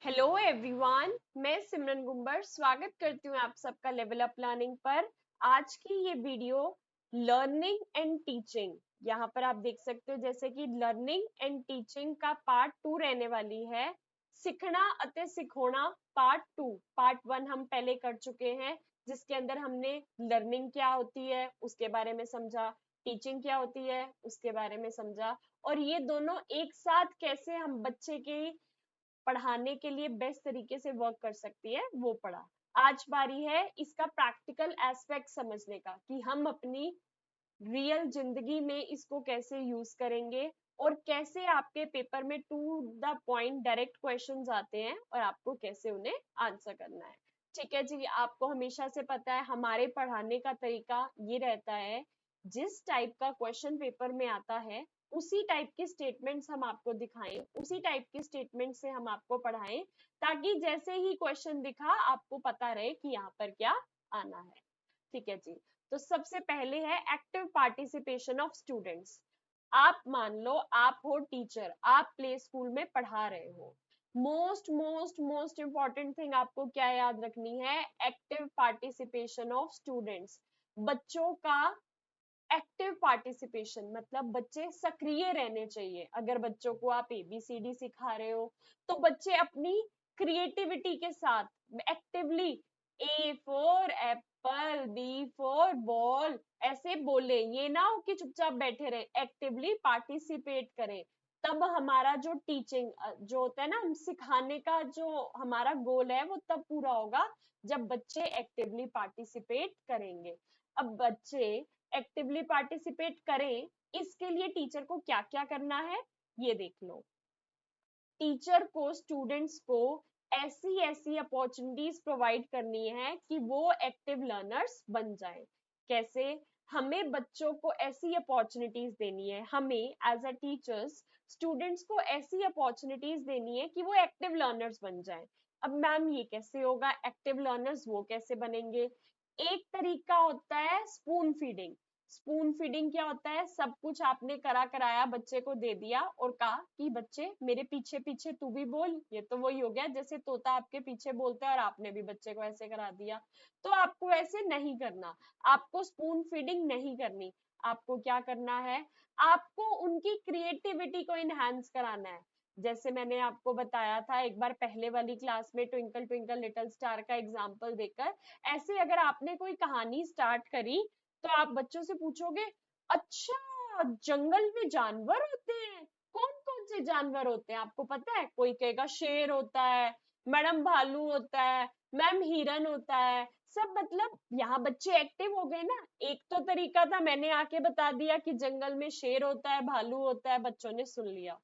Hello everyone, मैं सिमरन गुम्बर स्वागत करती हूँ आप सबका लेवल अप लर्निंग पर। आज की ये वीडियो लर्निंग एंड टीचिंग, यहाँ पर आप देख सकते हो जैसे कि लर्निंग एंड टीचिंग का पार्ट 2 रहने वाली है। सीखना अते सिखोना पार्ट 2। पार्ट 1 हम पहले कर चुके हैं, जिसके अंदर हमने लर्निंग क्या होती है उसके बारे में समझा, टीचिंग क्या होती है उसके बारे में समझा, और ये दोनों एक साथ कैसे हम बच्चे के पढ़ाने के लिए बेस्ट तरीके से वर्क कर सकती है वो पढ़ा। आज बारी है इसका प्रैक्टिकल एस्पेक्ट समझने का कि हम अपनी रियल जिंदगी में इसको कैसे यूज करेंगे और कैसे आपके पेपर में to the point direct questions आते हैं और आपको कैसे उन्हें आंसर करना है। ठीक है जी, आपको हमेशा से पता है हमारे पढ़ाने का तरीका ये रहता है, जिस टाइप का क्वेश्चन पेपर में आता है उसी टाइप के स्टेटमेंट्स हम आपको दिखाएं, उसी टाइप के स्टेटमेंट से हम आपको पढ़ाएं, ताकि जैसे ही क्वेश्चन दिखा आपको पता रहे कि यहाँ पर क्या आना है। ठीक है जी, तो सबसे पहले है एक्टिव पार्टिसिपेशन ऑफ स्टूडेंट्स। आप मान लो आप हो टीचर, आप प्ले स्कूल में पढ़ा रहे हो। Most most most important thing आपको क्या याद रखनी है, एक्टिव पार्टिसिपेशन ऑफ स्टूडेंट्स। बच्चों का एक्टिव पार्टिसिपेशन मतलब बच्चे सक्रिय रहने चाहिए। अगर बच्चों को आप एबीसीडी सिखा रहे हो तो बच्चे अपनी क्रिएटिविटी के साथ actively A for apple, B for ball ऐसे बोले, ये ना हो कि चुपचाप बैठे रहे, एक्टिवली पार्टिसिपेट करें। तब हमारा जो टीचिंग जो होता है ना, हम सिखाने का जो हमारा गोल है वो तब पूरा होगा जब बच्चे एक्टिवली पार्टिसिपेट करेंगे। अब बच्चे एक्टिवली पार्टिसिपेट करें, इसके लिए टीचर को क्या क्या करना है ये देख लो। टीचर को स्टूडेंट्स को ऐसी ऐसी अपॉर्चुनिटीज प्रोवाइड करनी है कि वो एक्टिव लर्नर्स बन जाएं। कैसे? हमें बच्चों को ऐसी अपॉर्चुनिटीज देनी है, हमें एज अ टीचर्स स्टूडेंट्स को ऐसी अपॉर्चुनिटीज देनी है कि वो एक्टिव लर्नर्स बन जाएं। अब मैम ये कैसे होगा, एक्टिव लर्नर्स वो कैसे बनेंगे? एक तरीका होता है स्पून फीडिंग। स्पून फीडिंग क्या होता है, सब कुछ आपने करा कराया बच्चे को दे दिया और कहा कि बच्चे मेरे पीछे पीछे तू भी बोल। ये तो वही हो गया जैसे तोता आपके पीछे बोलता है और आपने भी बच्चे को ऐसे करा दिया। तो आपको ऐसे नहीं करना, आपको स्पून फीडिंग नहीं करनी। आपको क्या करना है, आपको उनकी क्रिएटिविटी को इनहेंस कराना है। जैसे मैंने आपको बताया था एक बार पहले वाली क्लास में ट्विंकल ट्विंकल लिटिल स्टार का एग्जाम्पल देकर, ऐसे अगर आपने कोई कहानी स्टार्ट करी तो आप बच्चों से पूछोगे, अच्छा जंगल में जानवर होते हैं, कौन कौन से जानवर होते हैं आपको पता है? कोई कहेगा शेर होता है, मैडम भालू होता है, मैम हिरन होता है। सब मतलब यहाँ बच्चे एक्टिव हो गए ना। एक तो तरीका था मैंने आके बता दिया कि जंगल में शेर होता है, भालू होता है, बच्चों ने सुन लिया।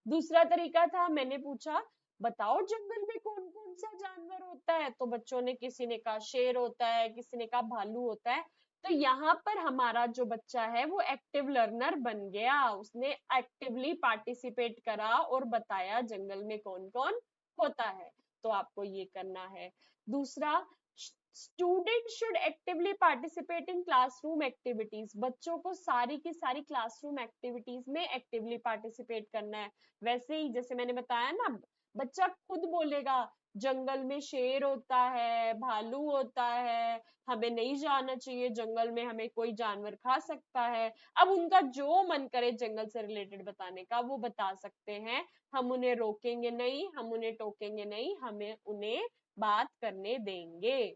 दूसरा तरीका था मैंने पूछा बताओ जंगल में कौन कौन सा जानवर होता है, तो बच्चों ने किसी ने कहा शेर होता है, किसी ने कहा भालू होता है। तो यहाँ पर हमारा जो बच्चा है वो एक्टिव लर्नर बन गया, उसने एक्टिवली पार्टिसिपेट करा और बताया जंगल में कौन कौन होता है। तो आपको ये करना है। दूसरा, student should actively participate in classroom activities. बच्चों को सारी की सारी क्लासरूम एक्टिविटीज में एक्टिवली पार्टिसिपेट करना है। वैसे ही जैसे मैंने बताया ना, बच्चा खुद बोलेगा जंगल में शेर होता है, भालू होता है, हमें नहीं जाना चाहिए जंगल में, हमें कोई जानवर खा सकता है। अब उनका जो मन करे जंगल से रिलेटेड बताने का वो बता सकते हैं। हम उन्हें रोकेंगे नहीं, हम उन्हें टोकेंगे नहीं, हमें उन्हें बात करने देंगे।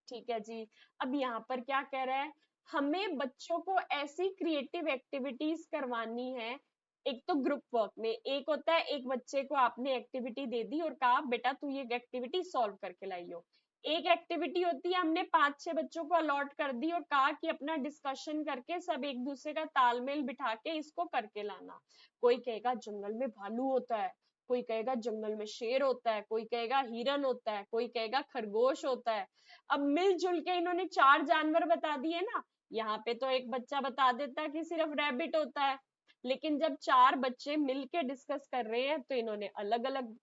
ठीक है जी। अब यहाँ पर क्या कह रहा है, हमें बच्चों को ऐसी क्रिएटिव एक्टिविटीज करवानी है। एक तो ग्रुप वर्क में एक होता है, एक बच्चे को आपने एक्टिविटी दे दी और कहा बेटा तू ये एक्टिविटी सॉल्व करके लाइयो। एक एक्टिविटी होती है हमने 5-6 बच्चों को अलॉट कर दी और कहा कि अपना डिस्कशन करके सब एक दूसरे का तालमेल बिठा के इसको करके लाना। कोई कहेगा जंगल में भालू होता है, कोई कहेगा जंगल में शेर होता है, कोई कहेगा हिरन होता है, कोई कहेगा खरगोश होता है। अब मिलजुल के इन्होंने 4 जानवर बता दिए ना। यहाँ पे तो एक बच्चा बता देता कि सिर्फ रैबिट होता है, लेकिन जब 4 बच्चे मिलके डिस्कस कर रहे हैं तो इन्होंने अलग अलग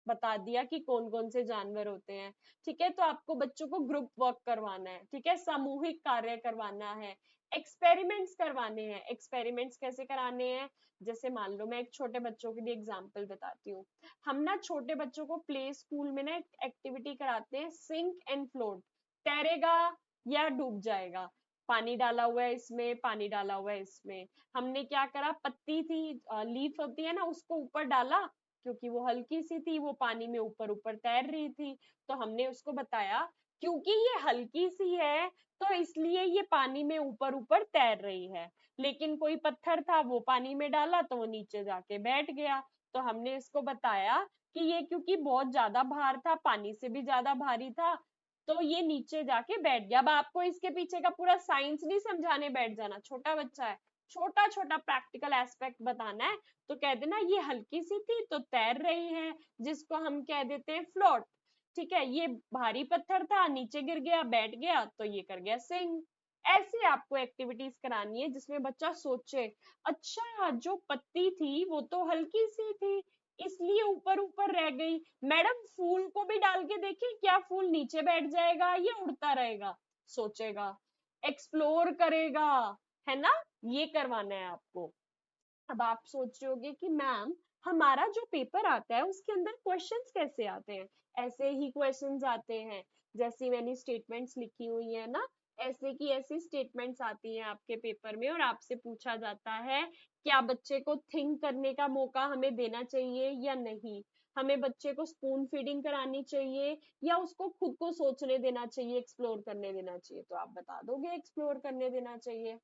बता दिया कि कौन कौन से जानवर होते हैं। ठीक है, तो आपको बच्चों को ग्रुप वर्क करवाना है, ठीक है, सामूहिक कार्य करवाना है। एक्सपेरिमेंट्स करवाने हैं। एक्सपेरिमेंट्स कैसे कराने हैं, जैसे मान लो मैं एक छोटे बच्चों के लिए एग्जांपल बताती हूँ। हम ना छोटे बच्चों को प्ले स्कूल में ना एक एक्टिविटी कराते हैं, सिंक एंड फ्लोट, तैरेगा या डूब जाएगा। पानी डाला हुआ है इसमें, पानी डाला हुआ है इसमें। हमने क्या करा, पत्ती थी, लीफ होती है ना, उसको ऊपर डाला, क्योंकि वो हल्की सी थी, वो पानी में ऊपर ऊपर तैर रही थी। तो हमने उसको बताया क्योंकि ये हल्की सी है तो इसलिए ये पानी में ऊपर ऊपर तैर रही है। लेकिन कोई पत्थर था, वो पानी में डाला तो वो नीचे जाके बैठ गया। तो हमने इसको बताया कि ये क्योंकि बहुत ज्यादा भार था, पानी से भी ज्यादा भारी था, तो ये नीचे जाके बैठ गया। अब आपको इसके पीछे का पूरा साइंस नहीं समझाने बैठ जाना, छोटा बच्चा है, छोटा छोटा प्रैक्टिकल एस्पेक्ट बताना है। तो कह देना ये हल्की सी थी तो तैर रही है, जिसको हम कह देते हैं फ्लोट। ठीक है, ये भारी पत्थर था, नीचे गिर गया, बैठ गया, तो ये कर गया सिंक। ऐसे आपको एक्टिविटीज करानी है जिसमें बच्चा सोचे, अच्छा जो पत्ती थी वो तो हल्की सी थी, इसलिए ऊपर ऊपर रह गई। मैडम फूल को भी डाल के देखिए, क्या फूल नीचे बैठ जाएगा या उड़ता रहेगा? सोचेगा, एक्सप्लोर करेगा, है ना? ये करवाना है आपको। अब आप सोच रहे होगे कि मैम हमारा जो पेपर आता है उसके अंदर क्वेश्चंस कैसे आते हैं? ऐसे ही क्वेश्चंस आते हैं, जैसी मैंने स्टेटमेंट्स लिखी हुई है ना, ऐसे की ऐसी स्टेटमेंट्स आती हैं आपके पेपर में, और आपसे पूछा जाता है क्या बच्चे को थिंक करने का मौका हमें देना चाहिए या नहीं, हमें बच्चे को स्पून फीडिंग करानी चाहिए या उसको खुद को सोचने देना चाहिए, एक्सप्लोर करने देना चाहिए? तो आप बता दोगे एक्सप्लोर करने देना चाहिए।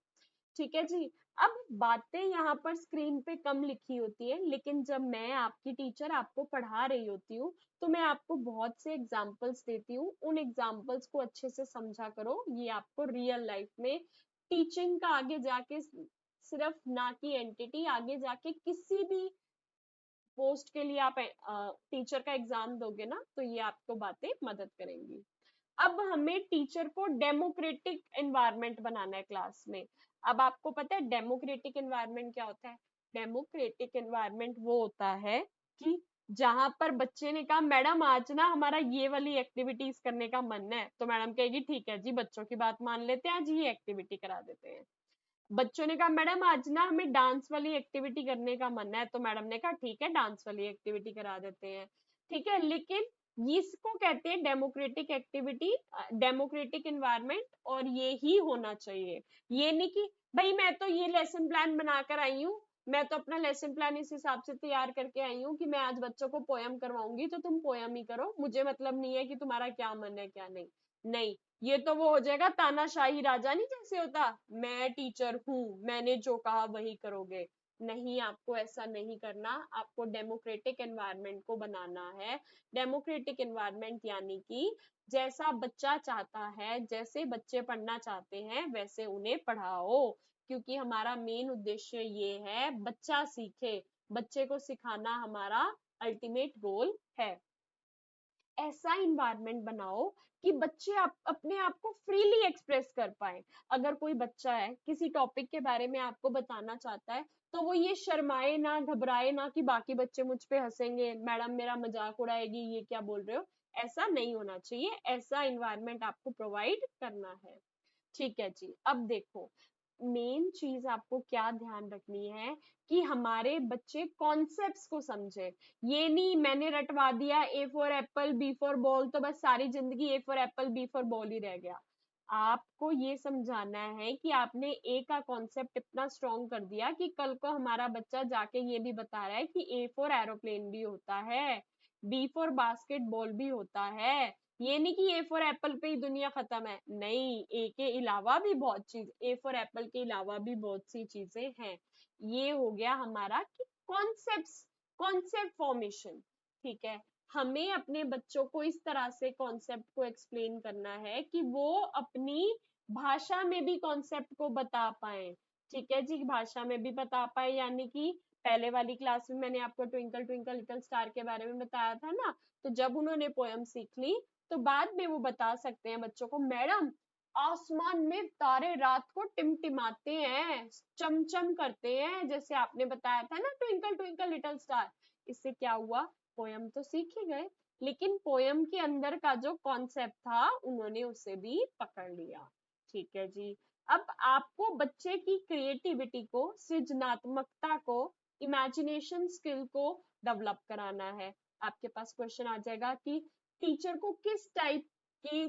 ठीक है जी। अब बातें यहाँ पर स्क्रीन पे कम लिखी होती है, लेकिन जब मैं आपकी टीचर आपको पढ़ा रही होती हूँ तो मैं आपको बहुत से एग्जाम्पल्स देती हूँ, उन एग्जाम्पल्स को अच्छे से समझा करो। ये आपको रियल लाइफ में टीचिंग का आगे जाके, सिर्फ ना की एंटिटी, आगे जाके किसी भी पोस्ट के लिए आप टीचर का एग्जाम दोगे ना, तो ये आपको बातें मदद करेंगी। अब हमें टीचर को डेमोक्रेटिक एनवायरनमेंट बनाना है क्लास में। अब आपको पता है डेमोक्रेटिक एनवायरनमेंट क्या होता है? डेमोक्रेटिक एनवायरनमेंट वो होता है कि जहां पर बच्चे ने कहा मैडम आज ना हमारा ये वाली एक्टिविटीज करने का मन है, तो मैडम कहेगी ठीक है जी, बच्चों की बात मान लेते हैं, आज ये एक्टिविटी करा देते हैं। बच्चों ने कहा मैडम आज ना हमें डांस वाली एक्टिविटी करने का मन है, तो मैडम ने कहा ठीक है डांस वाली एक्टिविटी करा देते हैं। ठीक है, लेकिन इसको कहते हैं डेमोक्रेटिक एक्टिविटी, डेमोक्रेटिक एनवायरनमेंट, और ये ही होना चाहिए। ये नहीं कि भाई मैं तो ये लेसन प्लान बनाकर आई हूँ, मैं तो अपना लेसन प्लान इस हिसाब से तैयार करके आई हूँ कि मैं आज बच्चों को पोयम करवाऊंगी, तो तुम पोयम ही करो, मुझे मतलब नहीं है कि तुम्हारा क्या मन है क्या नहीं। नहीं, ये तो वो हो जाएगा तानाशाही राजा नहीं जैसे होता, मैं टीचर हूँ, मैंने जो कहा वही करोगे। नहीं, आपको ऐसा नहीं करना, आपको डेमोक्रेटिक एनवायरनमेंट को बनाना है। डेमोक्रेटिक एनवायरनमेंट यानी कि जैसा बच्चा चाहता है, जैसे बच्चे पढ़ना चाहते हैं वैसे उन्हें पढ़ाओ, क्योंकि हमारा मेन उद्देश्य ये है बच्चा सीखे, बच्चे को सिखाना हमारा अल्टीमेट गोल है। ऐसा इन्वायरमेंट बनाओ कि बच्चे अपने आप को फ्रीली एक्सप्रेस कर पाए। अगर कोई बच्चा है किसी टॉपिक के बारे में आपको बताना चाहता है, तो वो ये शर्माए ना, घबराए ना कि बाकी बच्चे मुझ पे हंसेंगे, मैडम मेरा मजाक उड़ाएगी, ये क्या बोल रहे हो। ऐसा नहीं होना चाहिए, ऐसा इन्वायरमेंट आपको प्रोवाइड करना है। ठीक है जी। अब देखो, मेन चीज आपको क्या ध्यान रखनी है कि हमारे बच्चे कॉन्सेप्ट्स को समझे। ये नहीं मैंने रटवा दिया a for apple B for ball, तो बस सारी जिंदगी a for apple B for ball ही रह गया। आपको ये समझाना है कि आपने ए का कॉन्सेप्ट इतना स्ट्रॉन्ग कर दिया कि कल को हमारा बच्चा जाके ये भी बता रहा है कि ए फॉर एरोप्लेन भी होता है, बी फॉर बास्केटबॉल भी होता है। ये नहीं कि ए फॉर एप्पल पे ही दुनिया खत्म है, नहीं, ए के अलावा भी बहुत चीज, ए फॉर एप्पल के अलावा भी बहुत सी चीजें हैं। ये हो गया हमारा कि कॉन्सेप्ट, कॉन्सेप्ट फॉर्मेशन। ठीक है, हमें अपने बच्चों को इस तरह से कॉन्सेप्ट को एक्सप्लेन करना है कि वो अपनी भाषा में भी कॉन्सेप्ट को बता पाए। ठीक है जी, भाषा में भी बता पाए, यानी कि पहले वाली क्लास में मैंने आपको ट्विंकल ट्विंकल लिटिल स्टार के बारे में बताया था ना, तो जब उन्होंने पोयम सीख ली तो बाद में वो बता सकते हैं बच्चों को, मैडम आसमान में तारे रात को टिमटिमाते हैं, चमचम करते हैं, जैसे आपने बताया था ना ट्विंकल ट्विंकल लिटिल स्टार। इससे क्या हुआ, पोयम तो सीख ही गए, लेकिन पोयम के अंदर का जो कॉन्सेप्ट था उन्होंने उसे भी पकड़ लिया। ठीक है जी। अब आपको बच्चे की क्रिएटिविटी को, सृजनात्मकता को, इमेजिनेशन स्किल को डेवलप कराना है। आपके पास क्वेश्चन आ जाएगा कि टीचर को किस टाइप की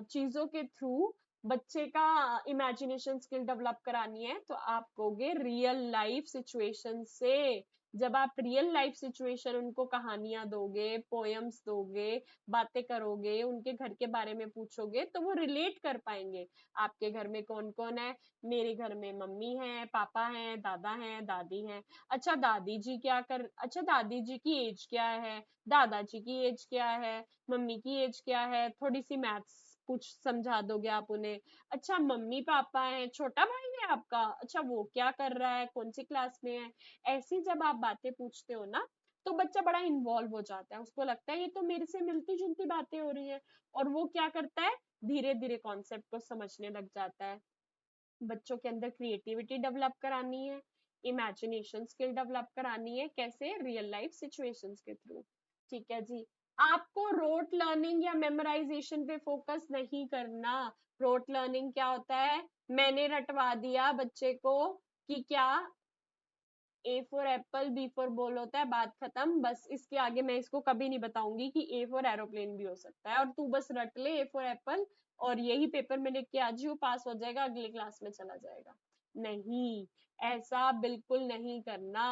चीजों के थ्रू बच्चे का इमेजिनेशन स्किल डेवलप करानी है, तो आप कहोगे रियल लाइफ सिचुएशन से। जब आप रियल लाइफ सिचुएशन उनको कहानियां दोगे, पोयम्स दोगे, बातें करोगे, उनके घर के बारे में पूछोगे, तो वो रिलेट कर पाएंगे। आपके घर में कौन कौन है? मेरे घर में मम्मी है, पापा है, दादा है, दादी है। अच्छा दादी जी क्या कर, अच्छा दादी जी की एज क्या है, दादाजी की एज क्या है, मम्मी की एज क्या है, थोड़ी सी मैथ्स कुछ समझा दोगे आप उन्हें। अच्छा मम्मी पापा है, छोटा भाई है आपका, अच्छा वो क्या कर रहा है, कौन सी क्लास में है। ऐसी जब आप बातें पूछते हो ना, तो बच्चा बड़ा इन्वॉल्व हो जाता है, उसको लगता है ये तो मेरे से मिलती जुलती बातें हो रही है, और वो क्या करता है, धीरे धीरे कॉन्सेप्ट को समझने लग जाता है। बच्चों के अंदर क्रिएटिविटी डेवलप करानी है, इमेजिनेशन स्किल डेवलप करानी है, कैसे? रियल लाइफ सिचुएशंस के थ्रू। ठीक है जी। आपको रोट लर्निंग या मेमोराइजेशन पे फोकस नहीं करना। रोट लर्निंग क्या होता है? मैंने रटवा दिया बच्चे को कि क्या A for apple, B for ball होता है, बात खत्म। बस इसके आगे मैं इसको कभी नहीं बताऊंगी कि ए फॉर एरोप्लेन भी हो सकता है, और तू बस रट ले ए फॉर एप्पल, और यही पेपर में लिख के आज ही पास हो जाएगा, अगले क्लास में चला जाएगा। नहीं, ऐसा बिल्कुल नहीं करना।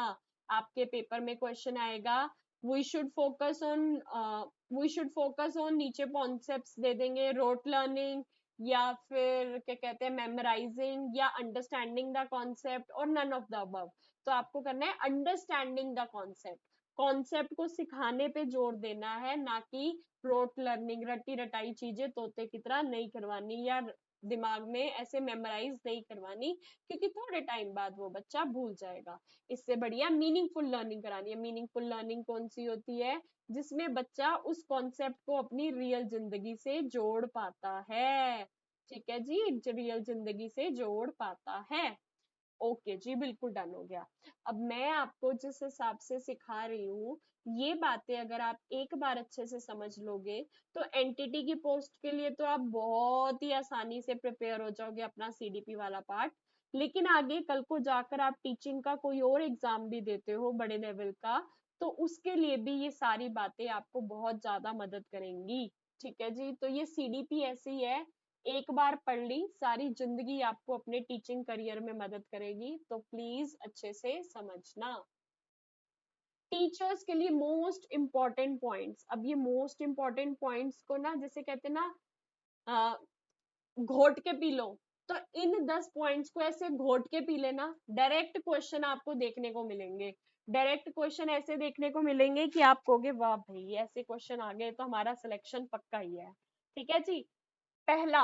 आपके पेपर में क्वेश्चन आएगा, we should focus on, we should focus on, नीचे कॉन्सेप्ट्स दे देंगे, रोट लर्निंग, या फिर क्या कहते हैं, मेमोराइजिंग, या अंडरस्टैंडिंग द कॉन्सेप्ट, और नन ऑफ द अबव। तो आपको करना है अंडरस्टैंडिंग द कॉन्सेप्ट। कॉन्सेप्ट को सिखाने पे जोर देना है, ना कि रोट लर्निंग, रटी रटाई चीजें तोते की तरह नहीं करवानी, या दिमाग में ऐसे मेमोराइज नहीं करवानी, क्योंकि थोड़े टाइम बाद वो बच्चा भूल जाएगा। इससे बढ़िया मीनिंगफुल लर्निंग करानी है। मीनिंगफुल लर्निंग कौन सी होती है? जिसमें बच्चा उस कॉन्सेप्ट को अपनी रियल जिंदगी से जोड़ पाता है। ठीक है जी, रियल जिंदगी से जोड़ पाता है। ओके जी, बिल्कुल डन हो गया। अब मैं आपको जिस हिसाब से सिखा रही हूँ, ये बातें अगर आप एक बार अच्छे से समझ लोगे, तो एनटीटी की पोस्ट के लिए तो आप बहुत ही आसानी से प्रिपेयर हो जाओगे अपना सीडीपी वाला पार्ट। लेकिन आगे कल को जाकर आप टीचिंग का कोई और एग्जाम भी देते हो बड़े लेवल का, तो उसके लिए भी ये सारी बातें आपको बहुत ज्यादा मदद करेंगी। ठीक है जी, तो ये सीडीपी ऐसी है, एक बार पढ़ ली, सारी जिंदगी आपको अपने टीचिंग करियर में मदद करेगी, तो प्लीज अच्छे से समझना। टीचर्स के लिए मोस्ट इम्पॉर्टेंट पॉइंट्स, अब ये मोस्ट इम्पॉर्टेंट पॉइंट्स को ना, जैसे कहते हैं ना, घोट के पी लो, तो इन 10 पॉइंट्स को ऐसे घोट के पी लेना, डायरेक्ट क्वेश्चन आपको देखने को मिलेंगे। डायरेक्ट क्वेश्चन ऐसे देखने को मिलेंगे कि आप कहोगे वाह भाई, ऐसे क्वेश्चन आ गए तो हमारा सिलेक्शन पक्का ही है। ठीक है जी। पहला,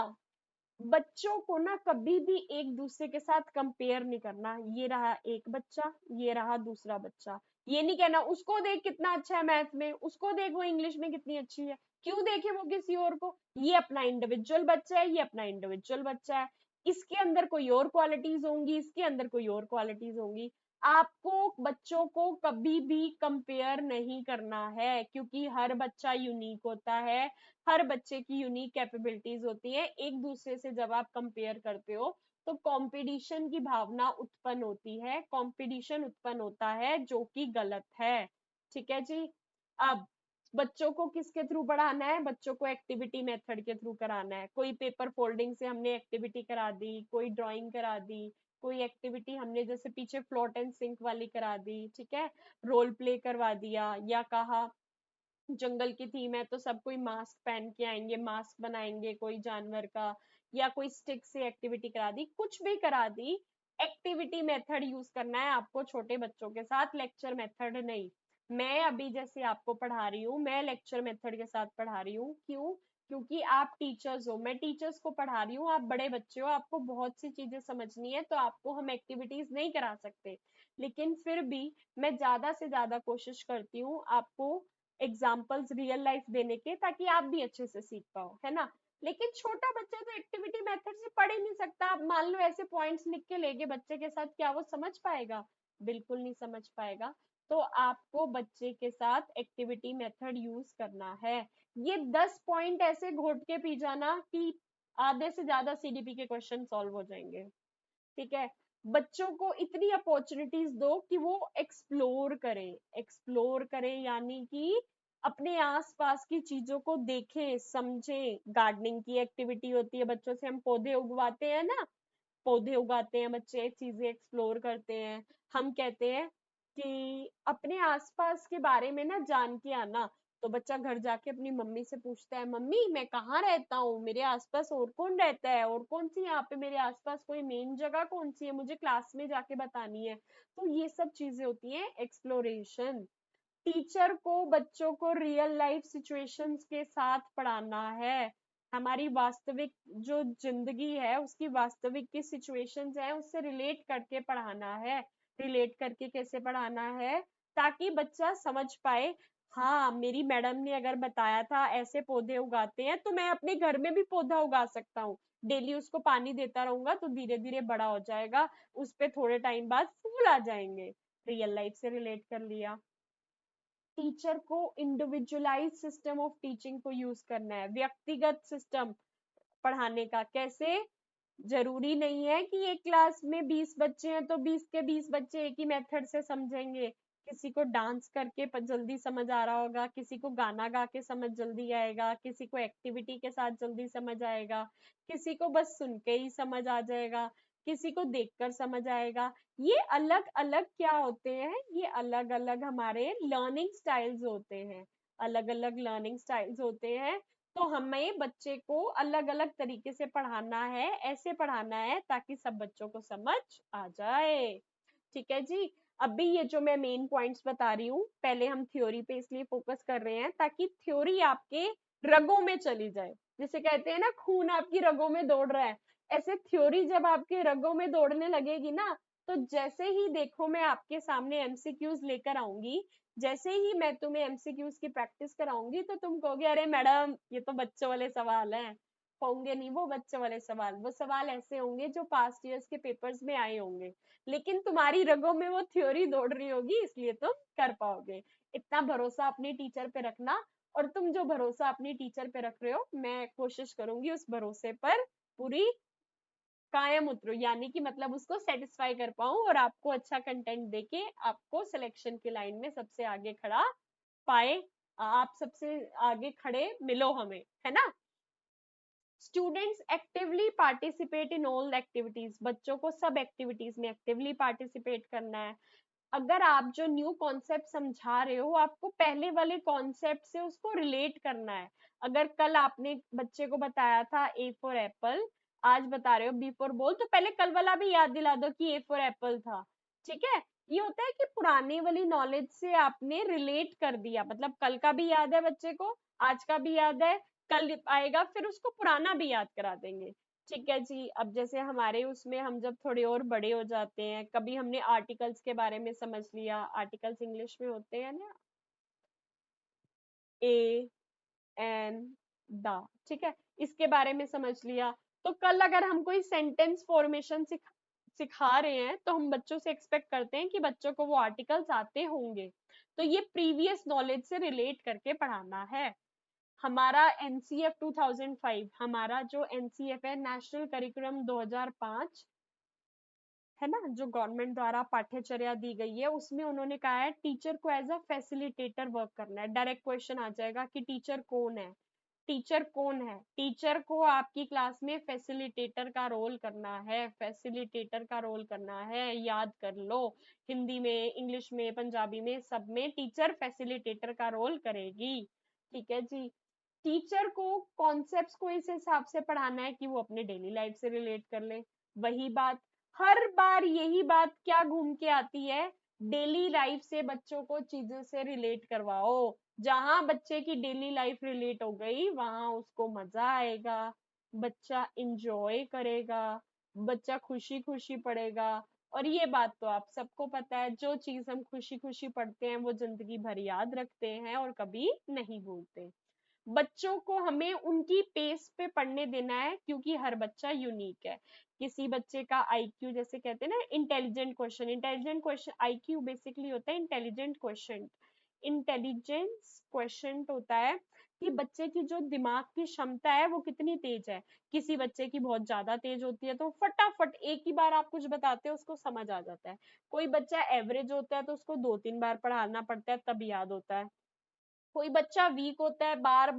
बच्चों को ना कभी भी एक दूसरे के साथ कंपेयर नहीं करना। ये रहा एक बच्चा, ये रहा दूसरा बच्चा, ये नहीं कहना उसको देख कितना अच्छा है मैथ में, उसको देख वो इंग्लिश में कितनी अच्छी है, क्यों देखे वो किसी और को। ये अपना इंडिविजुअल बच्चा है, ये अपना इंडिविजुअल बच्चा है, इसके अंदर कोई और क्वालिटीज होंगी, इसके अंदर कोई और क्वालिटीज होंगी। आपको बच्चों को कभी भी कंपेयर नहीं करना है, क्योंकि हर बच्चा यूनिक होता है, हर बच्चे की यूनिक कैपेबिलिटीज होती है। एक दूसरे से जब आप कंपेयर करते हो, तो कंपटीशन की भावना उत्पन्न होती है, कंपटीशन उत्पन्न होता है, जो कि गलत है। ठीक है जी। अब बच्चों को किसके थ्रू पढ़ाना है? बच्चों को एक्टिविटी मेथड के थ्रू कराना है। कोई पेपर फोल्डिंग से हमने एक्टिविटी करा दी, कोई ड्राइंग करा दी, कोई एक्टिविटी हमने जैसे पीछे फ्लोट एंड सिंक वाली करा दी, ठीक है, रोल प्ले करवा दिया, या कहा जंगल की थीम है तो सब कोई मास्क पहन के आएंगे, मास्क बनाएंगे कोई जानवर का, या कोई स्टिक से एक्टिविटी करा दी, कुछ भी करा दी, एक्टिविटी मेथड यूज करना है आपको छोटे बच्चों के साथ, लेक्चर मेथड नहीं। मैं अभी जैसे आपको पढ़ा रही हूँ, मैं लेक्चर मेथड के साथ पढ़ा रही हूँ, क्यों? क्योंकि आप टीचर्स हो, मैं टीचर्स को पढ़ा रही हूँ, आप बड़े बच्चे हो, आपको बहुत सी चीजें समझनी है, तो आपको हम एक्टिविटीज नहीं करा सकते। लेकिन फिर भी मैं ज्यादा से ज्यादा कोशिश करती हूँ आपको एग्जाम्पल्स रियल लाइफ देने के, ताकि आप भी अच्छे से सीख पाओ, है ना। लेकिन छोटा बच्चा तो एक्टिविटी मेथड से पढ़ ही नहीं सकता। आप मान लो ऐसे पॉइंट्स लिख के लेके बच्चे के साथ, क्या वो समझ पाएगा? बिल्कुल नहीं समझ पाएगा। तो आपको बच्चे के साथ एक्टिविटी मेथड यूज करना है। ये 10 पॉइंट ऐसे घोट के पी जाना कि आधे से ज्यादा सीडीपी के क्वेश्चन सॉल्व हो जाएंगे। ठीक है, बच्चों को इतनी अपॉर्चुनिटीज दो कि वो एक्सप्लोर करें, एक्सप्लोर करें यानी कि अपने आसपास की चीजों को देखें समझें। गार्डनिंग की एक्टिविटी होती है, बच्चों से हम पौधे उगवाते हैं ना, पौधे उगाते हैं बच्चे, चीजें एक्सप्लोर करते हैं। हम कहते हैं कि अपने आसपास के बारे में ना जान के आना, तो बच्चा घर जाके अपनी मम्मी से पूछता है, मम्मी मैं कहाँ रहता हूँ, मेरे आसपास और कौन रहता है, और कौन सी यहाँ पे मेरे आसपास कोई मेन जगह कौन सी है, मुझे क्लास में जाके बतानी है। तो ये सब चीजें होती हैं एक्सप्लोरेशन। टीचर को बच्चों को रियल लाइफ सिचुएशंस के साथ पढ़ाना है। हमारी वास्तविक जो जिंदगी है उसकी वास्तविक की सिचुएशंस है उससे रिलेट करके पढ़ाना है। रिलेट करके कैसे पढ़ाना है, ताकि बच्चा समझ पाए, हाँ मेरी मैडम ने अगर बताया था ऐसे पौधे उगाते हैं तो मैं अपने घर में भी पौधा उगा सकता हूँ। डेली उसको पानी देता रहूंगा तो धीरे धीरे बड़ा हो जाएगा, उस पे थोड़े टाइम बाद फूल आ जाएंगे। रियल लाइफ से रिलेट कर लिया। टीचर को इंडिविजुअलाइज सिस्टम ऑफ टीचिंग को यूज करना है, व्यक्तिगत सिस्टम पढ़ाने का। कैसे? जरूरी नहीं है कि एक क्लास में 20 बच्चे हैं तो 20 के 20 बच्चे एक ही मेथड से समझेंगे। किसी को डांस करके जल्दी समझ आ रहा होगा, किसी को गाना गा के समझ जल्दी आएगा, किसी को एक्टिविटी के साथ जल्दी समझ आएगा, किसी को बस सुन के ही समझ आ जाएगा, किसी को देखकर समझ आएगा। ये अलग अलग क्या होते हैं, ये अलग अलग हमारे लर्निंग स्टाइल्स होते हैं, अलग अलग लर्निंग स्टाइल्स होते हैं। तो हमें बच्चे को अलग अलग तरीके से पढ़ाना है, ऐसे पढ़ाना है ताकि सब बच्चों को समझ आ जाए। ठीक है जी। अभी ये जो मैं मेन पॉइंट्स बता रही हूँ, पहले हम थ्योरी पे इसलिए फोकस कर रहे हैं ताकि थ्योरी आपके रगों में चली जाए। जैसे कहते हैं ना खून आपकी रगों में दौड़ रहा है, ऐसे थ्योरी जब आपके रगों में दौड़ने लगेगी ना, तो जैसे ही देखो मैं आपके सामने एमसीक्यूज लेकर आऊंगी, जैसे ही मैं तुम्हें एमसीक्यूज की प्रैक्टिस कराऊंगी तो तुम कहोगे अरे मैडम ये तो बच्चों वाले सवाल हैं। होंगे नहीं वो बच्चों वाले सवाल, वो सवाल ऐसे होंगे जो पास्ट ईयर्स के पेपर्स में आए होंगे, लेकिन तुम्हारी रगों में वो थ्योरी दौड़ रही होगी इसलिए तुम कर पाओगे। इतना भरोसा अपने टीचर पे रखना, और तुम जो भरोसा अपने टीचर पे रख रहे हो मैं कोशिश करूंगी उस भरोसे पर पूरी कायम उतरो, यानी कि मतलब उसको सेटिस्फाई कर पाऊं और आपको अच्छा कंटेंट देके आपको सिलेक्शन की लाइन में सबसे आगे खड़ा पाए, आप सबसे आगे खड़े मिलो हमें, है ना। Students actively participate in all activities, बच्चों को सब एक्टिविटीज में एक्टिवली पार्टिसिपेट करना है। अगर आप जो न्यू कॉन्सेप्ट समझा रहे हो आपको पहले वाले कॉन्सेप्ट से उसको रिलेट करना है। अगर कल आपने बच्चे को बताया था ए फॉर एप्पल, आज बता रहे हो बी फॉर बॉल, तो पहले कल वाला भी याद दिला दो कि ए फॉर एप्पल था। ठीक है, ये होता है कि पुराने वाली नॉलेज से आपने रिलेट कर दिया, मतलब कल का भी याद है बच्चे को, आज का भी याद है, कल आएगा फिर उसको पुराना भी याद करा देंगे। ठीक है जी। अब जैसे हमारे उसमें हम जब थोड़े और बड़े हो जाते हैं, कभी हमने आर्टिकल्स के बारे में समझ लिया, आर्टिकल्स इंग्लिश में होते हैं ना, ए एन द, ठीक है, इसके बारे में समझ लिया। तो कल अगर हम कोई सेंटेंस फॉर्मेशन सिखा रहे हैं तो हम बच्चों से एक्सपेक्ट करते हैं कि बच्चों को वो आर्टिकल्स आते होंगे, तो ये प्रीवियस नॉलेज से रिलेट करके पढ़ाना है। हमारा एनसीएफ 2005, हमारा जो एनसीएफ है नेशनल करिकुलम 2005, है ना, जो गवर्नमेंट द्वारा पाठ्यचर्या दी गई है, उसमें उन्होंने कहा है टीचर को एज अ फैसिलिटेटर वर्क करना है। डायरेक्ट क्वेश्चन आ जाएगा कि टीचर कौन है, टीचर कौन है, टीचर को आपकी क्लास में फैसिलिटेटर का रोल करना है, फैसिलिटेटर का रोल करना है, याद कर लो। हिंदी में, इंग्लिश में, पंजाबी में, सब में टीचर फैसिलिटेटर का रोल करेगी। ठीक है जी। टीचर को कॉन्सेप्ट्स को इस हिसाब से पढ़ाना है कि वो अपने डेली लाइफ से रिलेट कर ले। वही बात, हर बार यही बात क्या घूम के आती है, डेली लाइफ से बच्चों को चीजों से रिलेट करवाओ। जहां बच्चे की डेली लाइफ रिलेट हो गई वहां उसको मजा आएगा, बच्चा इंजॉय करेगा, बच्चा खुशी खुशी पढ़ेगा। और ये बात तो आप सबको पता है, जो चीज हम खुशी खुशी पढ़ते हैं वो जिंदगी भर याद रखते हैं और कभी नहीं भूलते। बच्चों को हमें उनकी पेस पे पढ़ने देना है क्योंकि हर बच्चा यूनिक है। किसी बच्चे का आईक्यू, जैसे कहते हैं ना intelligent question, intelligent question, IQ basically होता है इंटेलिजेंट क्वेश्चन। इंटेलिजेंस क्वेश्चन होता है कि बच्चे की जो दिमाग की क्षमता है वो कितनी तेज है। किसी बच्चे की बहुत ज्यादा तेज होती है तो फटाफट एक ही बार आप कुछ बताते हो उसको समझ आ जाता है। कोई बच्चा एवरेज होता है तो उसको 2-3 बार पढ़ाना पड़ता है तब याद होता है। कोई बच्चा वीक होता है, बार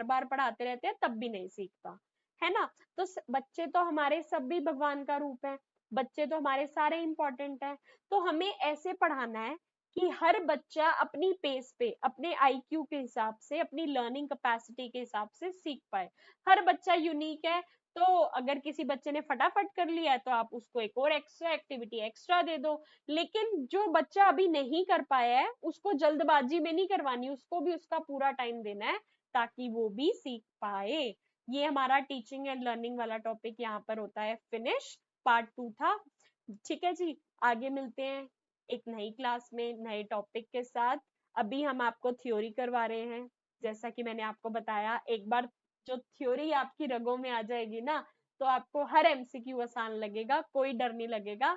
बार पढ़ाते रहते हैं तब भी नहीं सीखता, है ना। तो बच्चे तो हमारे सब भी भगवान का रूप है, बच्चे तो हमारे सारे इंपॉर्टेंट है। तो हमें ऐसे पढ़ाना है कि हर बच्चा अपनी पेस पे, अपने आईक्यू के हिसाब से, अपनी लर्निंग कैपेसिटी के हिसाब से सीख पाए। हर बच्चा यूनिक है, तो अगर किसी बच्चे ने फटाफट कर लिया है तो आप उसको एक और एक्स्ट्रा एक्टिविटी एक्स्ट्रा दे दो। लेकिन जो बच्चा अभी नहीं कर पाया है उसको जल्दबाजी में नहीं करवानी, उसको भी उसका पूरा टाइम देना है ताकि वो भी सीख पाए। ये हमारा टीचिंग एंड लर्निंग वाला टॉपिक यहाँ पर होता है फिनिश। पार्ट 2 था। ठीक है जी, आगे मिलते हैं एक नई क्लास में नए टॉपिक के साथ। अभी हम आपको थ्योरी करवा रहे हैं। जैसा कि मैंने आपको बताया, एक बार जो थ्योरी आपकी रगों में आ जाएगी ना तो आपको हर एमसीक्यू आसान लगेगा, कोई डर नहीं लगेगा।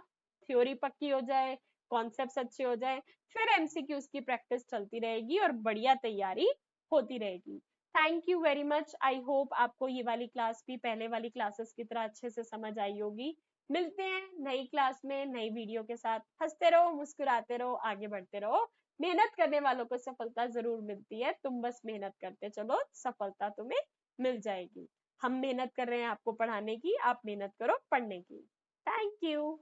थ्योरी पक्की हो जाए, कॉन्सेप्ट्स अच्छे हो जाए, फिर एमसीक्यूज की प्रैक्टिस चलती रहेगी और बढ़िया तैयारी होती रहेगी। Thank you very much. I hope आपको ये वाली क्लास भी पहले वाली क्लासेस की तरह अच्छे से समझ आई होगी। मिलते हैं नई क्लास में नई वीडियो के साथ। हंसते रहो, मुस्कुराते रहो, आगे बढ़ते रहो। मेहनत करने वालों को सफलता जरूर मिलती है, तुम बस मेहनत करते चलो, सफलता तुम्हें मिल जाएगी। हम मेहनत कर रहे हैं आपको पढ़ाने की, आप मेहनत करो पढ़ने की। Thank you.